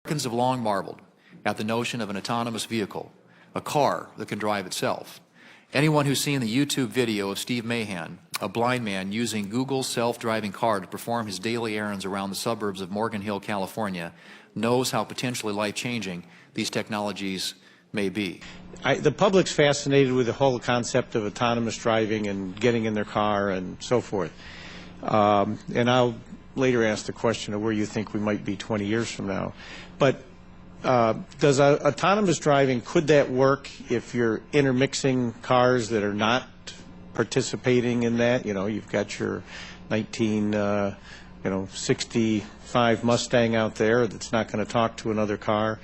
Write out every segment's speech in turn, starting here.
Americans have long marveled at the notion of an autonomous vehicle, a car that can drive itself. Anyone who's seen the YouTube video of Steve Mahan, a blind man using Google's self-driving car to perform his daily errands around the suburbs of Morgan Hill, California, knows how potentially life-changing these technologies may be. The public's fascinated with the whole concept of autonomous driving and getting in their car and so forth. And I'll later ask the question of where you think we might be 20 years from now. But does autonomous driving, could that work if you're intermixing cars that are not participating in that? You know, you've got your 1965 Mustang out there that's not going to talk to another car.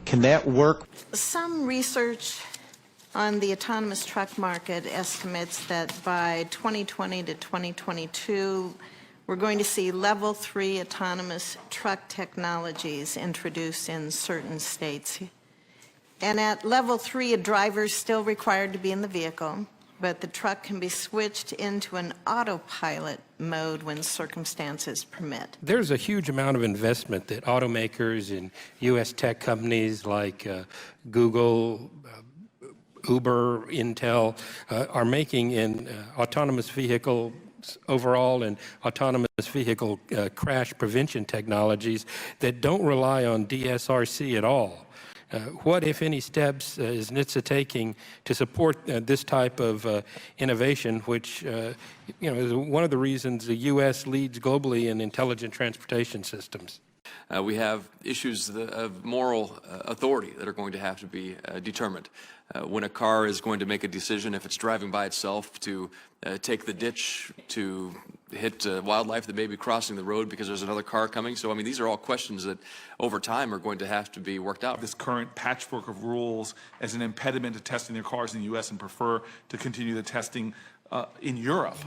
Can that work? Some research on the autonomous truck market estimates that by 2020 to 2022, we're going to see level 3 autonomous truck technologies introduced in certain states. And at level 3, a driver is still required to be in the vehicle, but the truck can be switched into an autopilot mode when circumstances permit. There's a huge amount of investment that automakers and U.S. tech companies like Google, Uber, Intel are making in autonomous vehicle overall and autonomous vehicle crash prevention technologies that don't rely on DSRC at all. What, if any, steps is NHTSA taking to support this type of innovation, which is one of the reasons the U.S. leads globally in intelligent transportation systems? We have issues of moral authority that are going to have to be determined. When a car is going to make a decision, if it's driving by itself, to take the ditch, to hit wildlife that may be crossing the road because there's another car coming. So, I mean, these are all questions that over time are going to have to be worked out. This current patchwork of rules as an impediment to testing their cars in the U.S. and prefer to continue the testing in Europe.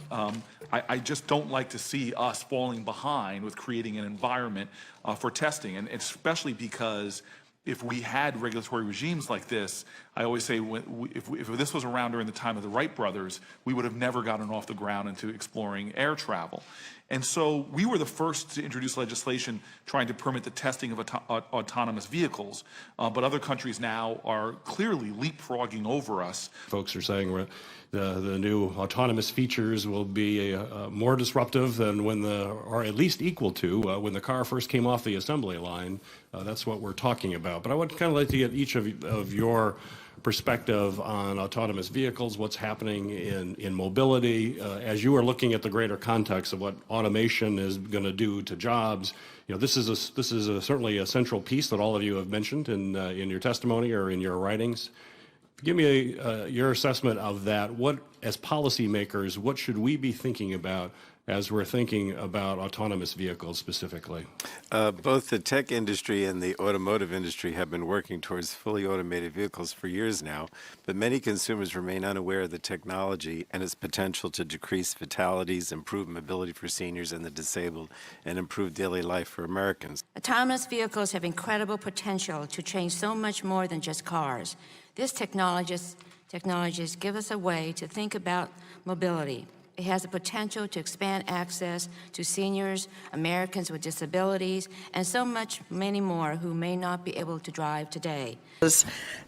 I just don't like to see us falling behind with creating an environment for testing, and especially because if we had regulatory regimes like this, I always say if this was around during the time of the Wright brothers, we would have never gotten off the ground into exploring air travel. And so we were the first to introduce legislation trying to permit the testing of autonomous vehicles, but other countries now are clearly leapfrogging over us. Folks are saying the new autonomous features will be more disruptive than or at least equal to when the car first came off the assembly line. That's what we're talking about. But I would kind of like to get each of your perspective on autonomous vehicles, what's happening in mobility, as you are looking at the greater context of what automation is going to do to jobs. You know, this is certainly a central piece that all of you have mentioned in your testimony or in your writings. Give me your assessment of that. What, as policymakers, what should we be thinking about as we're thinking about autonomous vehicles specifically? Both the tech industry and the automotive industry have been working towards fully automated vehicles for years now, but many consumers remain unaware of the technology and its potential to decrease fatalities, improve mobility for seniors and the disabled, and improve daily life for Americans. Autonomous vehicles have incredible potential to change so much more than just cars. These technologies give us a way to think about mobility. It has the potential to expand access to seniors, Americans with disabilities, and so many more who may not be able to drive today.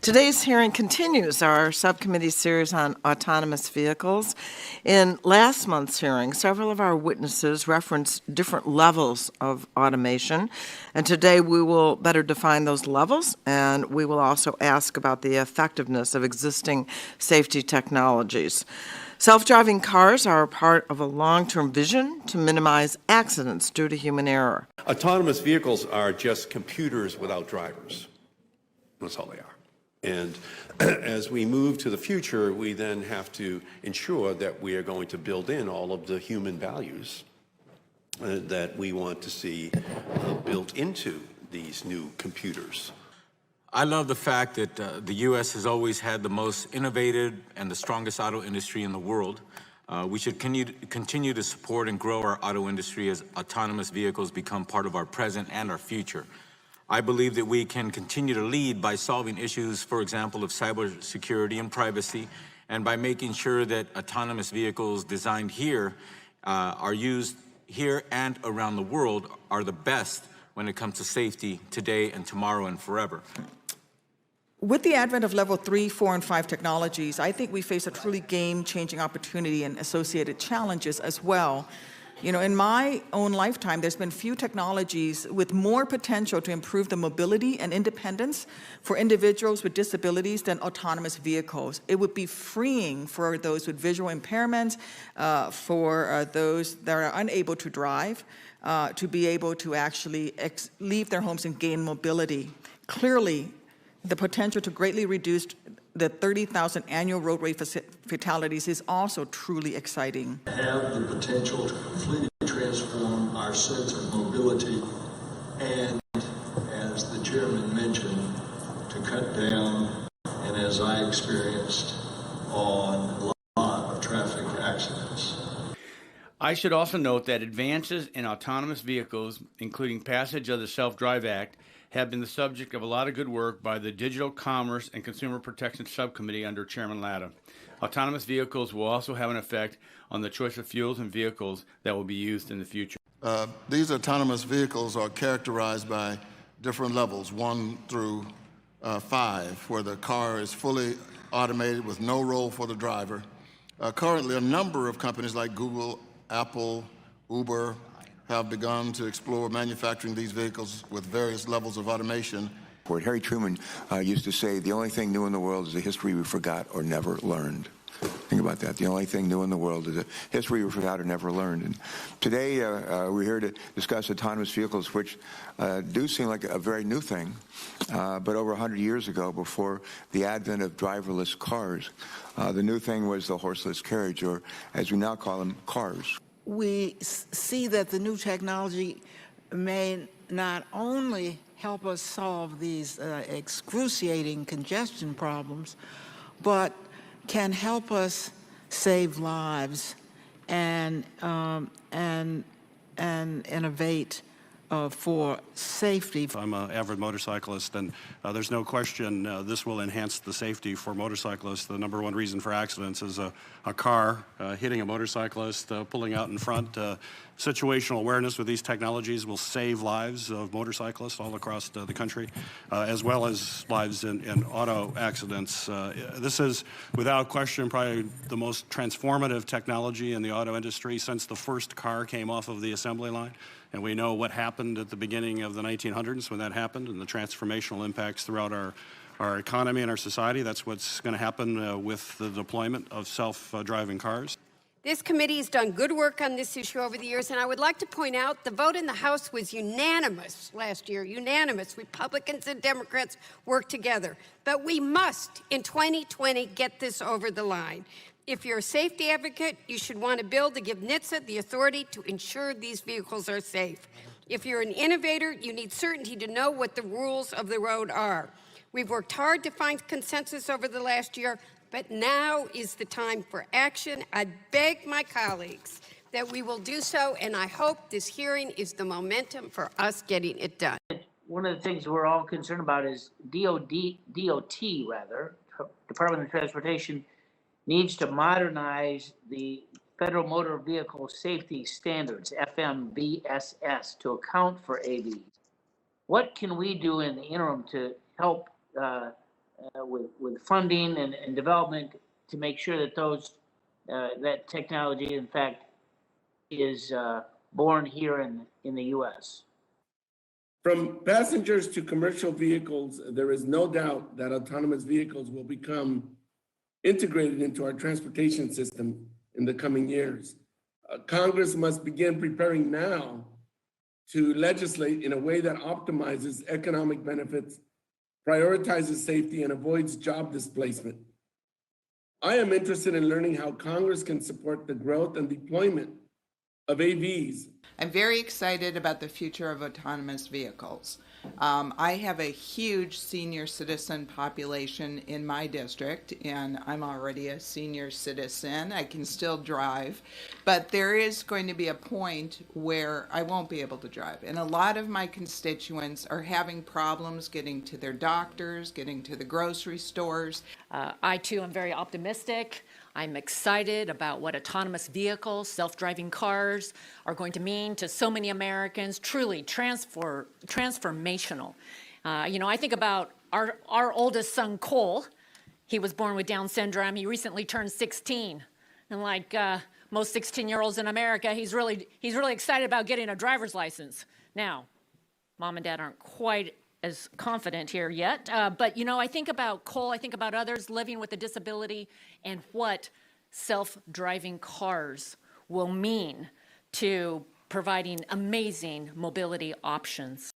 Today's hearing continues our subcommittee series on autonomous vehicles. In last month's hearing, several of our witnesses referenced different levels of automation, and today we will better define those levels, and we will also ask about the effectiveness of existing safety technologies. Self-driving cars are a part of a long-term vision to minimize accidents due to human error. Autonomous vehicles are just computers without drivers. That's all they are. And as we move to the future, we then have to ensure that we are going to build in all of the human values that we want to see built into these new computers. I love the fact that the U.S. has always had the most innovative and the strongest auto industry in the world. We should continue to support and grow our auto industry as autonomous vehicles become part of our present and our future. I believe that we can continue to lead by solving issues, for example, of cybersecurity and privacy, and by making sure that autonomous vehicles designed here are used here and around the world are the best when it comes to safety today and tomorrow and forever. With the advent of level 3, 4, and 5 technologies, I think we face a truly game-changing opportunity and associated challenges as well. You know, in my own lifetime, there's been few technologies with more potential to improve the mobility and independence for individuals with disabilities than autonomous vehicles. It would be freeing for those with visual impairments, for those that are unable to drive, to be able to actually leave their homes and gain mobility. Clearly, the potential to greatly reduce the 30,000 annual roadway fatalities is also truly exciting. Have the potential to completely transform our sense of mobility and, as the chairman mentioned, to cut down, and as I experienced, on a lot of traffic accidents. I should also note that advances in autonomous vehicles, including passage of the Self-Drive Act, have been the subject of a lot of good work by the Digital Commerce and Consumer Protection Subcommittee under Chairman Latta. Autonomous vehicles will also have an effect on the choice of fuels and vehicles that will be used in the future. These autonomous vehicles are characterized by different levels, 1 through 5, where the car is fully automated with no role for the driver. Currently, a number of companies like Google, Apple, Uber, have begun to explore manufacturing these vehicles with various levels of automation. Harry Truman used to say, the only thing new in the world is the history we forgot or never learned. Think about that. The only thing new in the world is a history we forgot or never learned. And today, we're here to discuss autonomous vehicles, which do seem like a very new thing. But over 100 years ago, before the advent of driverless cars, the new thing was the horseless carriage, or as we now call them, cars. We see that the new technology may not only help us solve these excruciating congestion problems, but can help us save lives and innovate for safety. I'm an avid motorcyclist, and there's no question this will enhance the safety for motorcyclists. The number one reason for accidents is a car hitting a motorcyclist, pulling out in front. Situational awareness with these technologies will save lives of motorcyclists all across the country, as well as lives in auto accidents. This is, without question, probably the most transformative technology in the auto industry since the first car came off of the assembly line. And we know what happened at the beginning of the 1900s when that happened, and the transformational impacts throughout our economy and our society. That's what's going to happen with the deployment of self-driving cars. This committee has done good work on this issue over the years, and I would like to point out the vote in the House was unanimous last year, unanimous. Republicans and Democrats worked together. But we must, in 2020, get this over the line. If you're a safety advocate, you should want a bill to give NHTSA the authority to ensure these vehicles are safe. If you're an innovator, you need certainty to know what the rules of the road are. We've worked hard to find consensus over the last year, but now is the time for action. I beg my colleagues that we will do so, and I hope this hearing is the momentum for us getting it done. One of the things we're all concerned about is DOT, Department of Transportation, needs to modernize the Federal Motor Vehicle Safety Standards, FMVSS, to account for AVs. What can we do in the interim to help with funding and development to make sure that that technology, in fact, is born here in the U.S.? From passengers to commercial vehicles, there is no doubt that autonomous vehicles will become integrated into our transportation system in the coming years. Congress must begin preparing now to legislate in a way that optimizes economic benefits, prioritizes safety, and avoids job displacement. I am interested in learning how Congress can support the growth and deployment of AVs. I'm very excited about the future of autonomous vehicles. I have a huge senior citizen population in my district, and I'm already a senior citizen. I can still drive, but there is going to be a point where I won't be able to drive. And a lot of my constituents are having problems getting to their doctors, getting to the grocery stores. I, too, am very optimistic I'm excited about what autonomous vehicles, self-driving cars are going to mean to so many Americans, truly transformational. I think about our oldest son, Cole. He was born with Down syndrome. He recently turned 16. And like most 16-year-olds in America, he's really excited about getting a driver's license. Now, Mom and Dad aren't quite as confident here yet, but I think about Cole, I think about others living with a disability and what self-driving cars will mean to providing amazing mobility options.